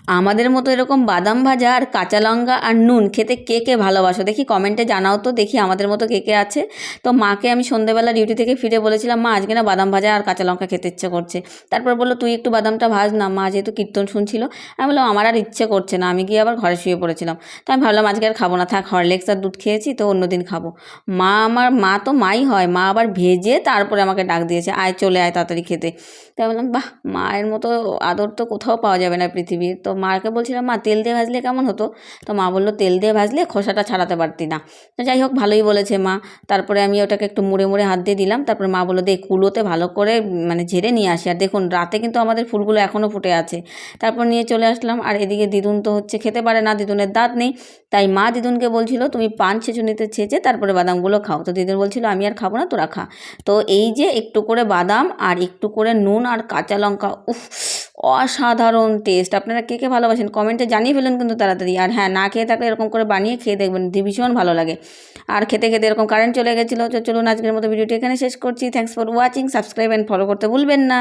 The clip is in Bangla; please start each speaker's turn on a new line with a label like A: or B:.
A: আমাদের মতো এরকম বাদাম ভাজা আর কাঁচা লঙ্কা আর নুন খেতে কে কে ভালোবাসো দেখি কমেন্টে জানাও তো, দেখি আমাদের মতো কে কে আছে। তো মাকে আমি সন্ধ্যেবেলা ডিউটি থেকে ফিরে বলেছিলাম, মা আজকে না বাদাম ভাজা আর কাঁচা লঙ্কা খেতে ইচ্ছে করছে। তারপর বললো তুই একটু বাদামটা ভাজ না, মা যেহেতু কীর্তন শুনছিল। আমি বললাম আমার আর ইচ্ছে করছে না, আমি গিয়ে আবার ঘরে শুয়ে পড়েছিলাম। তো আমি ভাবলাম আজকে আর খাবো না, থাক, হরলিক্স আর দুধ খেয়েছি তো অন্যদিন খাবো। মা তো মাই হয়, মা আবার ভেজে তারপরে আমাকে ডাক দিয়েছে, আয় চলে আয় তাড়াতাড়ি খেতে। তাই বললাম বাহ, মায়ের মতো আদর তো কোথাও পাওয়া যাবে না পৃথিবীর। তো মাকে বলছিলাম মা তেল দিয়ে ভাজলে কেমন হতো। তো মা বললো তেল দিয়ে ভাজলে খোসাটা ছাড়াতে পারতি না। তো যাই হোক, ভালোই বলেছে মা। তারপরে আমি ওটাকে একটু মুড়ে মুড়ে হাত দিয়ে দিলাম। তারপরে মা বললো দে কুলোতে ভালো করে মানে ঝেড়ে নিয়ে আসি। আর দেখুন রাতে কিন্তু আমাদের ফুলগুলো এখনও ফুটে আছে। তারপর নিয়ে চলে আসলাম। আর এদিকে দিদুন তো হচ্ছে খেতে পারে না, দিদুনের দাঁত নেই। তাই মা দিদুনকে বলছিল তুমি পান ছেঁচুনিতে ছেঁচে তারপরে বাদামগুলো খাও। তো দিদুন বলছিল আমি আর খাবো না, তোরা খা। তো এই যে একটু করে বাদাম আর একটু করে নুন আর কাঁচা লঙ্কা, উফ, অসাধারণ টেস্ট। আপনারা কে কে ভালোবাসেন কমেন্টে জানিয়ে ফেলুন কিন্তু তাড়াতাড়ি। আর হ্যাঁ, না খেয়ে থাকলে এরকম করে বানিয়ে খেয়ে দেখবেন, ভীষণ ভালো লাগে। আর খেতে খেতে এরকম কারেন্ট চলে গেছিলো। তো চলুন আজকের মতো ভিডিওটি এখানে শেষ করছি। Thanks for watching, subscribe and follow করতে ভুলবেন না।